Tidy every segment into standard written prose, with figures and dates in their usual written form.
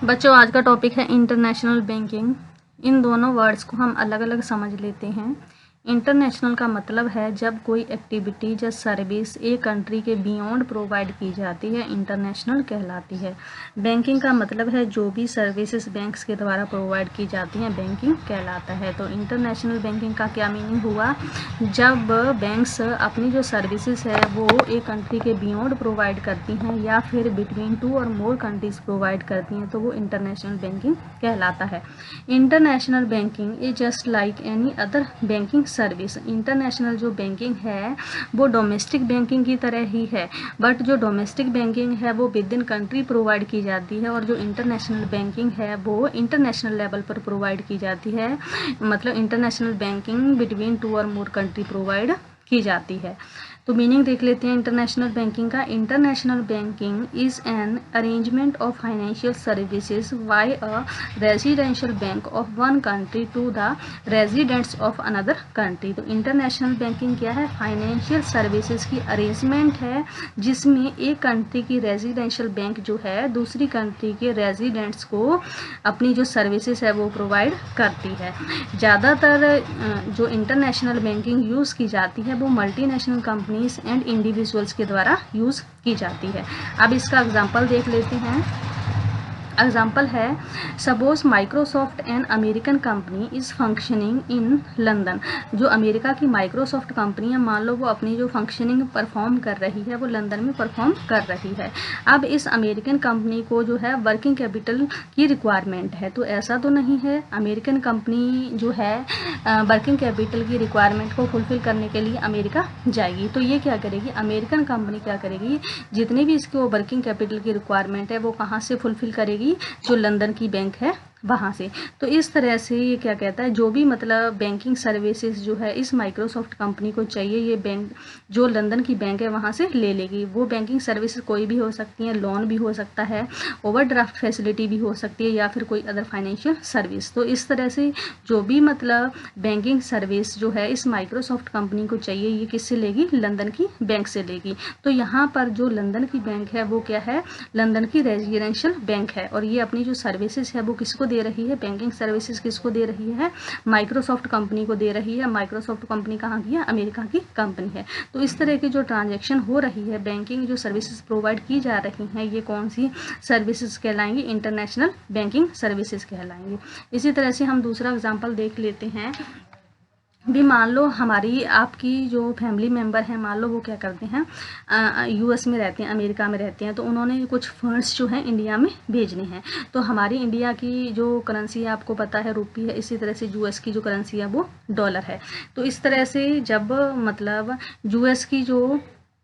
बच्चों, आज का टॉपिक है इंटरनेशनल बैंकिंग। इन दोनों वर्ड्स को हम अलग अलग समझ लेते हैं। इंटरनेशनल का मतलब है जब कोई एक्टिविटी या सर्विस एक कंट्री के बियॉन्ड प्रोवाइड की जाती है, इंटरनेशनल कहलाती है। बैंकिंग का मतलब है जो भी सर्विसेज बैंक्स के द्वारा प्रोवाइड की जाती हैं, बैंकिंग कहलाता है। तो इंटरनेशनल बैंकिंग का क्या मीनिंग हुआ? जब बैंक्स अपनी जो सर्विसेज है वो एक कंट्री के बियॉन्ड प्रोवाइड करती हैं या फिर बिटवीन टू और मोर कंट्रीज प्रोवाइड करती हैं, तो वो इंटरनेशनल बैंकिंग कहलाता है। International banking is just like any other banking service. International जो बैंकिंग है वो डोमेस्टिक बैंकिंग की तरह ही है, बट जो डोमेस्टिक बैंकिंग है वो विद इन कंट्री प्रोवाइड की जाती है और जो इंटरनेशनल बैंकिंग है वो इंटरनेशनल लेवल पर प्रोवाइड की जाती है। मतलब इंटरनेशनल बैंकिंग बिटवीन टू और मोर कंट्री प्रोवाइड की जाती है। तो मीनिंग देख लेते हैं इंटरनेशनल बैंकिंग का। International banking is an arrangement of financial services by a residential bank of one country to the residents of another country. तो इंटरनेशनल बैंकिंग क्या है? फाइनेंशियल सर्विसेज की अरेंजमेंट है जिसमें एक कंट्री की रेजिडेंशियल बैंक जो है दूसरी कंट्री के रेजिडेंट्स को अपनी जो सर्विसेज है वो प्रोवाइड करती है। ज़्यादातर जो इंटरनेशनल बैंकिंग यूज़ की जाती है वो मल्टीनेशनल कंपनीज एंड इंडिविजुअल्स के द्वारा यूज़ की जाती है। अब इसका एग्जांपल देख लेते हैं। एग्जाम्पल है, suppose Microsoft an American company is functioning in London. जो अमेरिका की माइक्रोसॉफ्ट कंपनी है, मान लो वो अपनी जो फंक्शनिंग परफॉर्म कर रही है वो लंदन में परफॉर्म कर रही है। अब इस अमेरिकन कंपनी को जो है वर्किंग कैपिटल की रिक्वायरमेंट है, तो ऐसा तो नहीं है अमेरिकन कंपनी जो है वर्किंग कैपिटल की रिक्वायरमेंट को फुलफिल करने के लिए अमेरिका जाएगी। तो ये क्या करेगी? अमेरिकन कंपनी क्या करेगी? जितनी भी इसकी वर्किंग कैपिटल की रिक्वायरमेंट है वो कहाँ से फुलफिल करेगी? जो लंदन की बैंक है वहाँ से। तो इस तरह से ये क्या कहता है, जो भी मतलब बैंकिंग सर्विसेज जो है इस माइक्रोसॉफ्ट कंपनी को चाहिए, ये बैंक जो लंदन की बैंक है वहाँ से ले लेगी। वो बैंकिंग सर्विसेज कोई भी हो सकती है, लोन भी हो सकता है, ओवरड्राफ्ट फैसिलिटी भी हो सकती है या फिर कोई अदर फाइनेंशियल सर्विस। तो इस तरह से जो भी मतलब बैंकिंग सर्विस जो है इस माइक्रोसॉफ्ट कंपनी को चाहिए, ये किससे लेगी? लंदन की बैंक से लेगी। तो यहाँ पर जो लंदन की बैंक है वो क्या है? लंदन की रेजिडेंशियल बैंक है और ये अपनी जो सर्विसेज है वो किसको दे रही है? बैंकिंग सर्विसेज किसको दे रही है? माइक्रोसॉफ्ट कंपनी को दे रही है। माइक्रोसॉफ्ट कंपनी कहाँ की है? अमेरिका की कंपनी है। तो इस तरह की जो ट्रांजैक्शन हो रही है, बैंकिंग जो सर्विसेज प्रोवाइड की जा रही हैं, ये कौन सी सर्विसेज कहलाएंगी? इंटरनेशनल बैंकिंग सर्विसेज कहलाएंगी। इसी तरह से हम दूसरा एग्जाम्पल देख लेते हैं। भी मान लो हमारी आपकी जो फैमिली मेम्बर हैं, मान लो वो क्या करते हैं, यूएस में रहते हैं, अमेरिका में रहते हैं, तो उन्होंने कुछ फंड्स जो हैं इंडिया में भेजने हैं। तो हमारी इंडिया की जो करेंसी है आपको पता है रुपी है, इसी तरह से यूएस की जो करेंसी है वो डॉलर है। तो इस तरह से जब मतलब यूएस की जो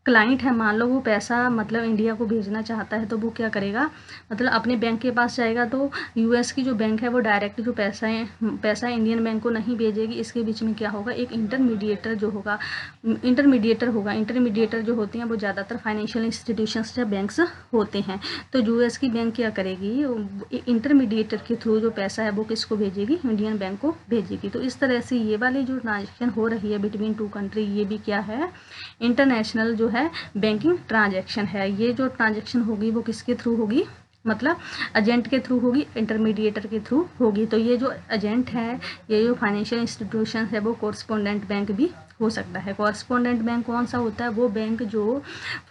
क्लाइंट है, मान लो वो पैसा मतलब इंडिया को भेजना चाहता है, तो वो क्या करेगा? मतलब अपने बैंक के पास जाएगा, तो यूएस की जो बैंक है वो डायरेक्ट जो पैसा इंडियन बैंक को नहीं भेजेगी। इसके बीच में क्या होगा? एक इंटरमीडिएटर इंटरमीडिएटर जो होते हैं वो ज़्यादातर फाइनेंशियल इंस्टीट्यूशंस या बैंक्स होते हैं। तो यूएस की बैंक क्या करेगी? इंटरमीडिएटर के थ्रू जो पैसा है वो किसको भेजेगी? इंडियन बैंक को भेजेगी। तो इस तरह से ये वाली जो ट्रांजेक्शन हो रही है बिटवीन टू कंट्री, ये भी क्या है? इंटरनेशनल जो है बैंकिंग ट्रांजैक्शन है। ये जो ट्रांजैक्शन होगी वो किसके थ्रू होगी? मतलब एजेंट के थ्रू होगी, इंटरमीडिएटर के थ्रू होगी। तो ये जो एजेंट है, ये जो फाइनेंशियल इंस्टीट्यूशन है वो कोरस्पोंडेंट बैंक भी हो सकता है। कोरस्पोंडेंट बैंक कौन सा होता है? वो बैंक जो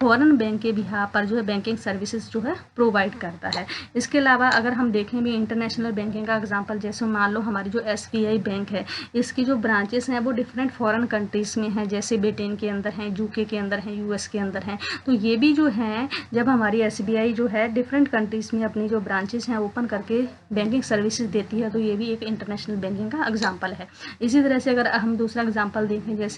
फॉरेन बैंक के बिहाफ पर जो है बैंकिंग सर्विसेज जो है प्रोवाइड करता है। इसके अलावा अगर हम देखें भी इंटरनेशनल बैंकिंग का एग्जांपल, जैसे मान लो हमारी जो एसबीआई बैंक है, इसकी जो ब्रांचेस हैं वो डिफरेंट फॉरेन कंट्रीज़ में हैं, जैसे ब्रिटेन के अंदर हैं, यूके के अंदर हैं, यूएस के अंदर हैं। तो ये भी जो है, जब हमारी एसबीआई जो है डिफरेंट कंट्रीज़ में अपनी जो ब्रांचेस हैं ओपन करके बैंकिंग सर्विसेज देती है, तो ये भी एक इंटरनेशनल बैंकिंग का एग्जाम्पल है। इसी तरह से अगर हम दूसरा एग्जाम्पल देखें, जैसे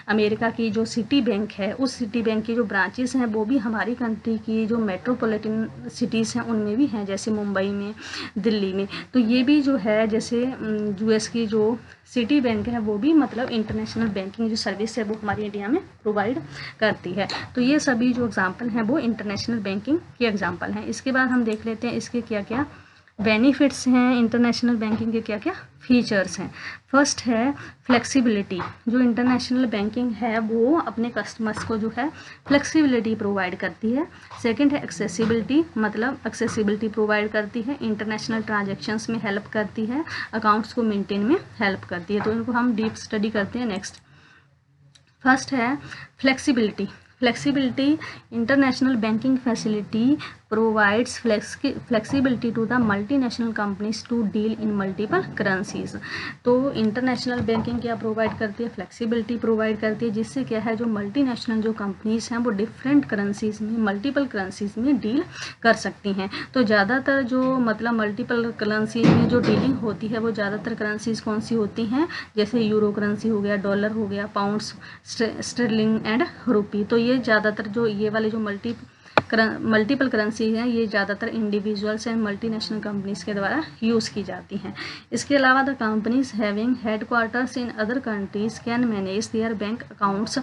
अमेरिका की जो सिटी बैंक है, उस सिटी बैंक की जो ब्रांचेस हैं वो भी हमारी कंट्री की जो मेट्रोपॉलिटन सिटीज़ हैं उनमें भी हैं, जैसे मुंबई में, दिल्ली में। तो ये भी जो है, जैसे यूएस की जो सिटी बैंक है वो भी मतलब इंटरनेशनल बैंकिंग जो सर्विस है वो हमारी इंडिया में प्रोवाइड करती है। तो ये सभी जो एग्जाम्पल हैं वो इंटरनेशनल बैंकिंग के एग्जाम्पल हैं। इसके बाद हम देख लेते हैं इसके क्या क्या बेनिफिट्स हैं इंटरनेशनल बैंकिंग के, क्या क्या फीचर्स हैं। फर्स्ट है फ्लेक्सिबिलिटी। जो इंटरनेशनल बैंकिंग है वो अपने कस्टमर्स को जो है फ्लेक्सिबिलिटी प्रोवाइड करती है। सेकंड है एक्सेसिबिलिटी, मतलब एक्सेसिबिलिटी प्रोवाइड करती है, इंटरनेशनल ट्रांजैक्शंस में हेल्प करती है, अकाउंट्स को मेंटेन में हेल्प करती है। तो इनको हम डीप स्टडी करते हैं। नेक्स्ट फर्स्ट है flexibility. Flexibility, international banking facility provides flexibility to the multinational companies to deal in multiple currencies। तो इंटरनेशनल बैंकिंग क्या प्रोवाइड करती है, फ्लेक्सिबिलिटी प्रोवाइड करती है, जिससे क्या है जो मल्टीनेशनल जो कंपनीज हैं वो डिफरेंट करेंसीज में, मल्टीपल करेंसीज में डील कर सकती हैं। तो ज़्यादातर जो मतलब मल्टीपल करेंसीज में जो डीलिंग होती है वो ज़्यादातर करेंसीज कौन सी होती हैं, जैसे यूरो करेंसी हो गया, डॉलर हो गया, पाउंड्स, स्टर्लिंग एंड रुपी। तो ये ज़्यादातर जो ये वाले जो मल्टीपल करेंसी हैं ये ज़्यादातर इंडिविजुअल्स एंड मल्टीनेशनल कंपनीज के द्वारा यूज़ की जाती हैं। इसके अलावा the companies having headquarters in other countries can manage there bank accounts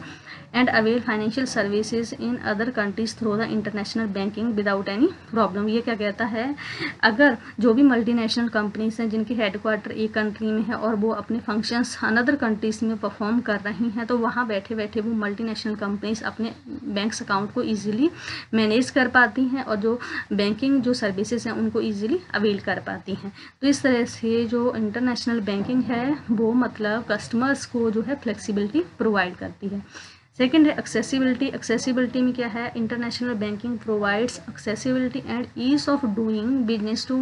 and avail financial services in other countries through the international banking without any problem. ये क्या कहता है, अगर जो भी मल्टीनेशनल कंपनीज हैं जिनकी हेडक्वार्टर एक कंट्री में है और वो अपने फंक्शंस अनदर कंट्रीज में परफॉर्म कर रही हैं, तो वहाँ बैठे बैठे वो मल्टीनेशनल कंपनीज अपने बैंक अकाउंट को ईजिली मैनेज कर पाती हैं और जो बैंकिंग जो सर्विसेज हैं उनको ईजिली अवेल कर पाती हैं। तो इस तरह से जो इंटरनेशनल बैंकिंग है वो मतलब कस्टमर्स को जो है फ्लेक्सिबिलिटी प्रोवाइड करती है। सेकेंड है एक्सेसिबिलिटी। एक्सेसिबिलिटी में क्या है, international banking provides accessibility and ease of doing business to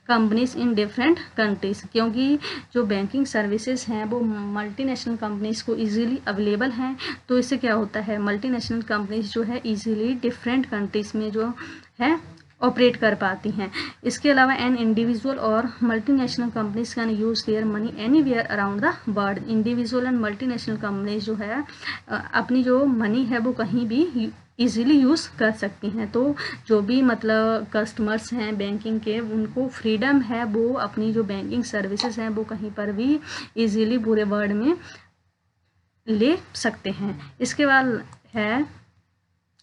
companies in different countries. क्योंकि जो बैंकिंग सर्विसेज हैं वो मल्टीनेशनल कंपनीज को इजीली अवेलेबल हैं, तो इससे क्या होता है मल्टीनेशनल कंपनीज जो है इजीली डिफरेंट कंट्रीज में जो है ऑपरेट कर पाती हैं। इसके अलावा एन इंडिविजुअल और multinational companies can use their money anywhere around the world. Individual and multinational companies जो है अपनी जो मनी है वो कहीं भी इजीली यूज़ कर सकती हैं। तो जो भी मतलब कस्टमर्स हैं बैंकिंग के उनको फ्रीडम है, वो अपनी जो बैंकिंग सर्विसेज हैं वो कहीं पर भी इजीली पूरे वर्ल्ड में ले सकते हैं। इसके बाद है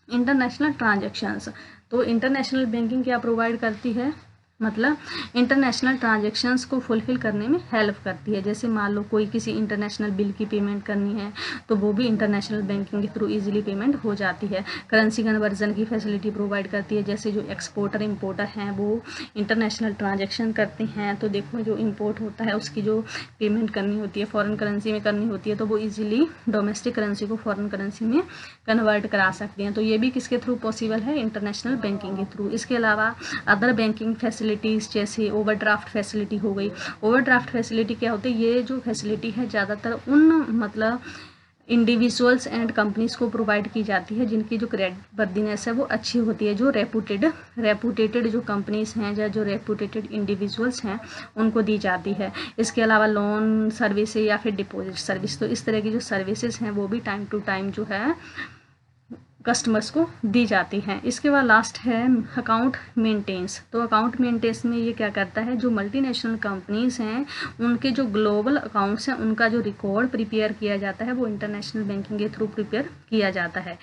इंटरनेशनल ट्रांजैक्शंस। तो इंटरनेशनल बैंकिंग क्या प्रोवाइड करती है, मतलब इंटरनेशनल ट्रांजैक्शंस को फुलफिल करने में हेल्प करती है। जैसे मान लो कोई किसी इंटरनेशनल बिल की पेमेंट करनी है तो वो भी इंटरनेशनल बैंकिंग के थ्रू इजीली पेमेंट हो जाती है। करेंसी कन्वर्जन की फैसिलिटी प्रोवाइड करती है। जैसे जो एक्सपोर्टर इंपोर्टर हैं वो इंटरनेशनल ट्रांजैक्शन करते हैं, तो देखो जो इम्पोर्ट होता है उसकी जो पेमेंट करनी होती है फॉरेन करेंसी में करनी होती है, तो वो ईजिली डोमेस्टिक करेंसी को फॉरेन करेंसी में कन्वर्ट करा सकते हैं। तो ये भी किसके थ्रू पॉसिबल है, इंटरनेशनल बैंकिंग के थ्रू। इसके अलावा अदर बैंकिंग फैसिलिटीज़ जैसे ओवरड्राफ्ट फैसिलिटी हो गई। ओवरड्राफ्ट फैसिलिटी क्या होती है, ये जो फैसिलिटी है ज़्यादातर उन मतलब इंडिविजुअल्स एंड कंपनीज को प्रोवाइड की जाती है जिनकी जो क्रेडिट वर्दीनेस है वो अच्छी होती है, जो रेपुटेटेड जो कंपनीज हैं या जो रेपुटेटेड इंडिविजुअल्स हैं उनको दी जाती है। इसके अलावा लोन सर्विस या फिर डिपॉजिट सर्विस, तो इस तरह की जो सर्विसेज हैं वो भी टाइम टू टाइम जो है कस्टमर्स को दी जाती हैं। इसके बाद लास्ट है अकाउंट मेंटेनेंस। तो अकाउंट मेंटेनेंस में ये क्या करता है, जो मल्टीनेशनल कंपनीज हैं उनके जो ग्लोबल अकाउंट्स हैं उनका जो रिकॉर्ड प्रिपेयर किया जाता है वो इंटरनेशनल बैंकिंग के थ्रू प्रिपेयर किया जाता है।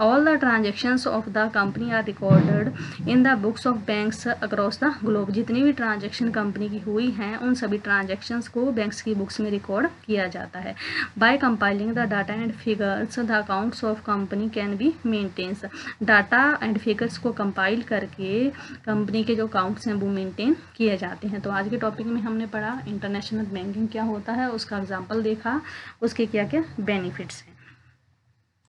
All the transactions of the company are recorded in the books of banks across the globe. जितनी भी ट्रांजेक्शन कंपनी की हुई हैं उन सभी ट्रांजेक्शन्स को बैंक्स की बुक्स में रिकॉर्ड किया जाता है। By compiling the data and figures the accounts of company can be maintains. Data and figures को कंपाइल करके कंपनी के जो अकाउंट्स हैं वो मेंटेन किए जाते हैं। तो आज के टॉपिक में हमने पढ़ा इंटरनेशनल बैंकिंग क्या होता है, उसका एग्जांपल देखा, उसके क्या क्या बेनिफिट्स हैं।